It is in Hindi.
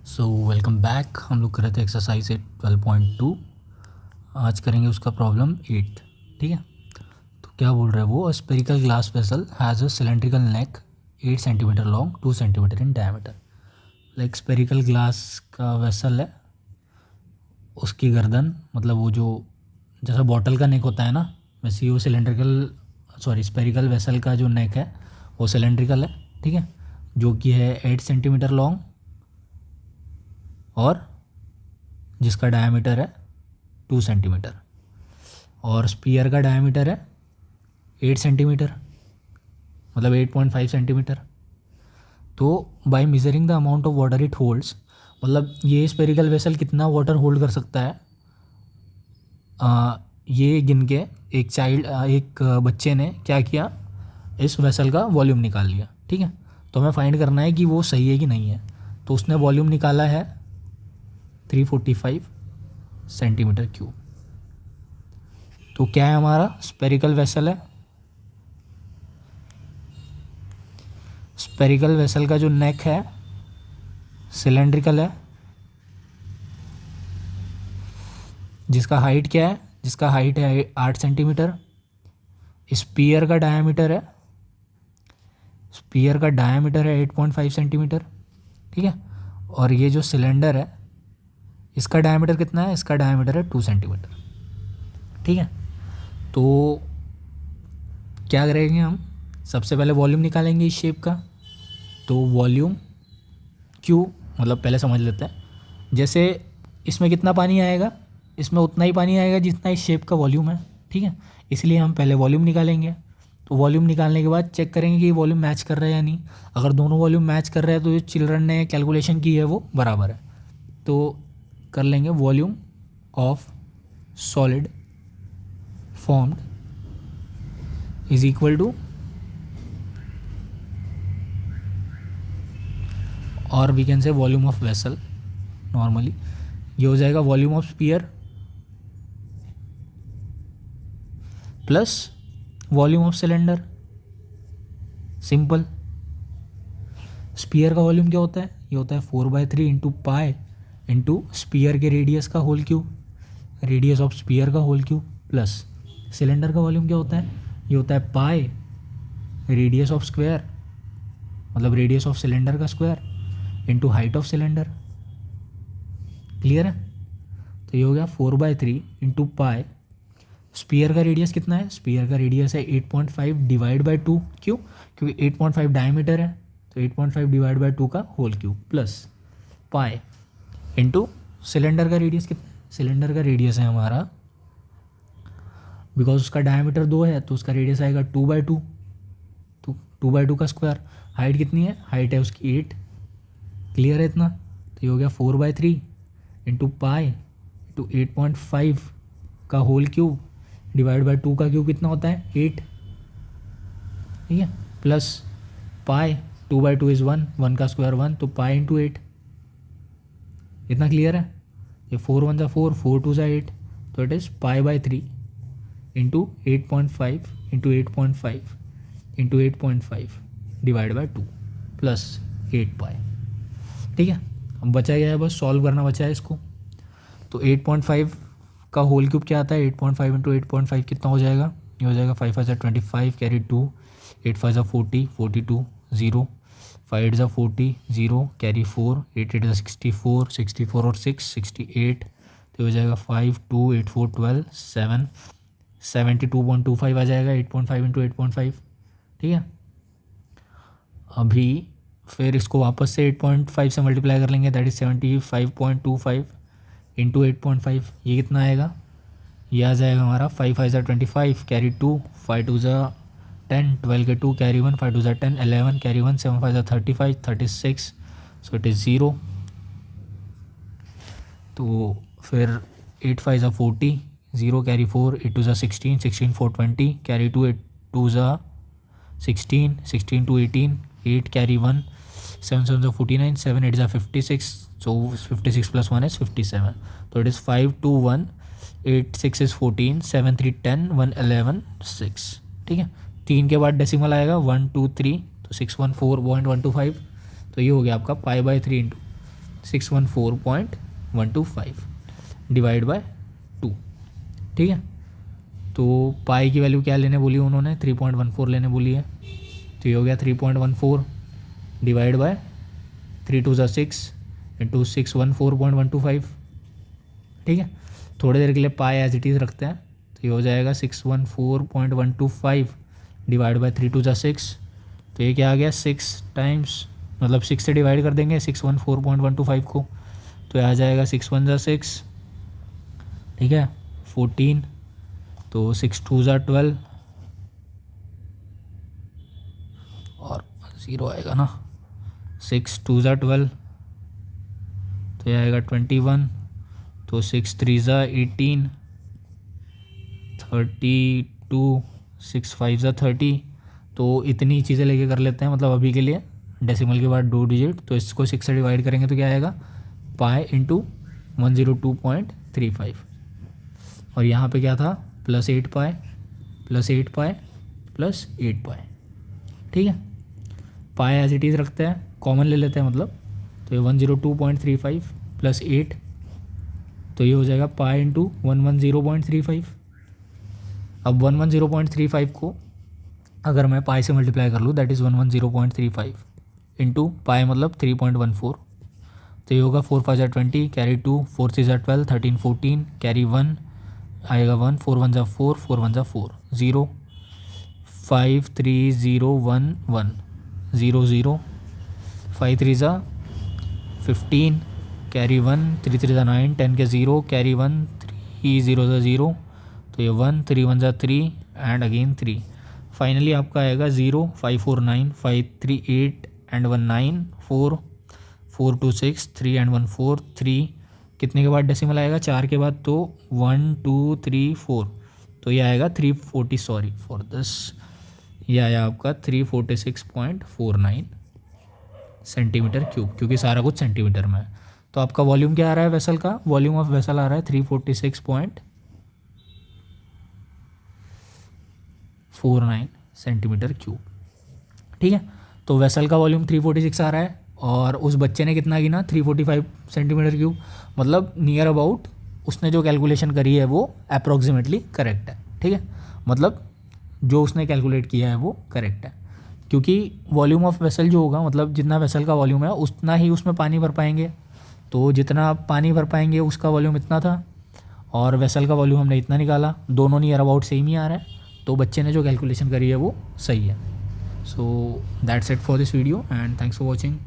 So welcome back. हम लोग कर रहे थे एक्सरसाइज 12.2। आज करेंगे उसका प्रॉब्लम 8। ठीक है, तो क्या बोल रहे हैं वो, spherical glass vessel has a cylindrical neck 8 centimetre long 2 centimetre in diameter. Like spherical glass का वेसल है, उसकी गर्दन मतलब वो जो जैसा बॉटल का नेक होता है ना, वैसे ही वो स्पेरिकल वेसल का जो नेक है वो सिलेंड्रिकल है। ठीक है, जो कि है 8 सेंटीमीटर लॉन्ग और जिसका डायमीटर है 2 सेंटीमीटर, और स्पीयर का डायमीटर है 8 सेंटीमीटर मतलब 8.5 सेंटीमीटर। तो by measuring the amount of water it holds, मतलब ये स्पेरिकल वेसल कितना वाटर होल्ड कर सकता है, ये गिन के एक बच्चे ने क्या किया, इस वेसल का वॉल्यूम निकाल लिया। ठीक है, तो हमें फाइंड करना है कि वो सही है कि नहीं है। तो उसने वॉल्यूम निकाला है 345 सेंटीमीटर क्यूब। तो क्या है, हमारा स्पेरिकल वेसल है। स्पेरिकल वेसल का जो नेक है सिलेंड्रिकल है, जिसका हाइट क्या है, जिसका हाइट है 8 सेंटीमीटर। स्पीयर का डायमीटर है 8.5 सेंटीमीटर। ठीक है, और ये जो सिलेंडर है इसका डायमीटर कितना है, इसका डायमीटर है 2 सेंटीमीटर। ठीक है, तो क्या करेंगे हम, सबसे पहले वॉल्यूम निकालेंगे इस शेप का। तो वॉल्यूम क्यू मतलब पहले समझ लेते हैं, जैसे इसमें कितना पानी आएगा, इसमें उतना ही पानी आएगा जितना इस शेप का वॉल्यूम है। ठीक है, इसलिए हम पहले वॉल्यूम निकालेंगे। तो वॉल्यूम निकालने के बाद चेक करेंगे कि ये वॉल्यूम मैच कर रहा है या नहीं। अगर दोनों वॉल्यूम मैच कर रहे हैं तो जो चिल्ड्रन ने कैलकुलेशन की है वो बराबर है। तो कर लेंगे volume of solid formed is equal to, और we can say volume of vessel. Normally ये हो जाएगा volume of sphere plus volume of cylinder. Simple. Sphere का वॉल्यूम क्या होता है, ये होता है 4/3 इंटू पाई इंटू स्पीयर के रेडियस का whole cube, radius of sphere का होल क्यूब, प्लस सिलेंडर का वॉल्यूम क्या होता है, ये होता है पाई रेडियस ऑफ स्क्वायर मतलब रेडियस ऑफ सिलेंडर का square into height of cylinder. Clear है, तो ये हो गया 4/3 इंटू पाई। स्पीयर का रेडियस कितना है, स्पीयर का रेडियस है 8.5 डिवाइड बाई 2। क्यों, क्योंकि 8.5 डायमीटर है, तो 8.5 डिवाइड बाई 2 का whole cube plus pi into cylinder का रेडियस कितना है, सिलेंडर का रेडियस है हमारा, बिकॉज उसका डायमीटर 2 है तो उसका रेडियस आएगा 2/2, तो 2/2 का स्क्वायर। हाइट कितनी है, हाइट है उसकी 8। क्लियर है इतना, तो ये हो गया 4/3 इंटू पाई इंटू 8.5 का होल क्यूब डिवाइड बाई 2 का क्यूब कितना होता है 8। ठीक है, प्लस पाई 2/2 इज़ 1 का स्क्वायर 1, तो पाई इंटू 8। इतना क्लियर है, ये 4 1 4 4 2 8, तो it is pi into 8.5 into 8.5 into 8.5 divide by 2 plus 8 pi. ठीक है, अब बचा गया है बस सॉल्व करना बचा है इसको। तो 8.5 का होल क्यूब क्या आता है, 8.5 इंटू 8.5 कितना हो जाएगा, ये हो जाएगा 5 5 25 कैरी 2, 8 5 40 42 0, 5 8 40 0 कैरी 4, 8 8 64 64 और 6 68, तो हो जाएगा 5 2 8 4 12 7 72.25 आ जाएगा 8.5 इंटू 8.5। ठीक है, अभी फिर इसको वापस से 8.5 से मल्टीप्लाई कर लेंगे, दैट इज 75.25 इंटू 8.5। ये कितना आएगा, ये आ जाएगा हमारा 5 5 25 कैरी 2, 5 2 10 12 के 2 carry 1, 5 2 10 11 carry 1, 7 5 35 36, so it is 0। तो फिर 8 5 40 0 carry 4, 8 2 16 16 4 20 carry 2, 8 2 16 16 2 18 8 carry 1, 7 7 49 7 8 56, so 56 plus 1 is 57, so it is 5 2 1 8 6 is 14 7 3 10 1 11 6। ठीक है, 3 के बाद डेसिमल आएगा 1 2 3, तो 614.125, तो ये हो गया आपका पाई/3 इंटू 614.125 डिवाइड बाय 2। ठीक है, तो पाई की वैल्यू क्या लेने बोली उन्होंने, 3.14 लेने बोली है। तो ये हो गया 3.14 डिवाइड बाय 3 2 6 इंटू 614.125। ठीक है, थोड़ी देर के लिए पाई एज इट इज़ रखते हैं। तो ये हो जाएगा 614.125 डिवाइड बाय 3 2 6। तो ये क्या आ गया 6 टाइम्स, मतलब 6 से डिवाइड कर देंगे 614.125 को। तो ये आ जाएगा 6 1 6, ठीक है, 14, तो 6 2 12 और 0 आएगा ना, 6 2 12, तो ये आएगा 21, तो 6 3 18, 32, 6 5 30। तो इतनी चीज़ें लेके कर लेते हैं, मतलब अभी के लिए डेसिमल के बाद 2 डिजिट। तो इसको 6 से डिवाइड करेंगे तो क्या आएगा, पाई इंटू 102.35। और यहाँ पे क्या था, +8 pi plus 8 pi plus 8 pi. ठीक है, पाई एज इट इज़ रखते हैं, कॉमन ले लेते हैं मतलब। तो ये 102.35 प्लस 8, तो ये हो जाएगा पाई इंटू 110.35। अब 110.35 को अगर मैं पाई से मल्टीप्लाई कर लूँ, दैट इज़ 110.35 इंटू पाई मतलब 3.14। तो ये होगा 4 5 20, कैरी 2, 4 6 12, 13 14, कैरी 1 आएगा 1, 4 1 4, 4 1 4, 0 5 3 0 1 1 0 0, 5 3 15, कैरी 1, 3 3 9, 10 के 0, कैरी 1, 3 0 0, तो ये 1, 3 1 3 एंड अगेन 3। फाइनली आपका आएगा 0 5 4 9 5 3 8 एंड 1 9 4 4 2 6 3 एंड 1 4 3। कितने के बाद डेसिमल आएगा, 4 के बाद, तो 1 2 3 4। तो ये आएगा 340, सॉरी फॉर दिस, ये आया आपका 346.49 सेंटीमीटर क्यूब, क्योंकि सारा कुछ सेंटीमीटर में है। तो आपका वॉल्यूम क्या आ रहा है वेसल का, वॉल्यूम ऑफ वेसल आ रहा है 346.49 सेंटीमीटर क्यूब। ठीक है, तो वेसल का वॉल्यूम 346 आ रहा है, और उस बच्चे ने कितना गिना, 345 सेंटीमीटर क्यूब। मतलब नियर अबाउट उसने जो कैलकुलेशन करी है वो अप्रॉक्सीमेटली करेक्ट है। ठीक है, मतलब जो उसने कैलकुलेट किया है वो करेक्ट है, क्योंकि वॉल्यूम ऑफ वेसल जो होगा, मतलब जितना वेसल का वॉल्यूम है उतना ही उसमें पानी भर पाएंगे। तो जितना आप पानी भर पाएंगे उसका वॉल्यूम इतना था, और वेसल का वॉल्यूम हमने इतना निकाला, दोनों नियर अबाउट सेम ही आ रहा है। तो बच्चे ने जो कैलकुलेशन करी है वो सही है। So that's it for this video and thanks for watching.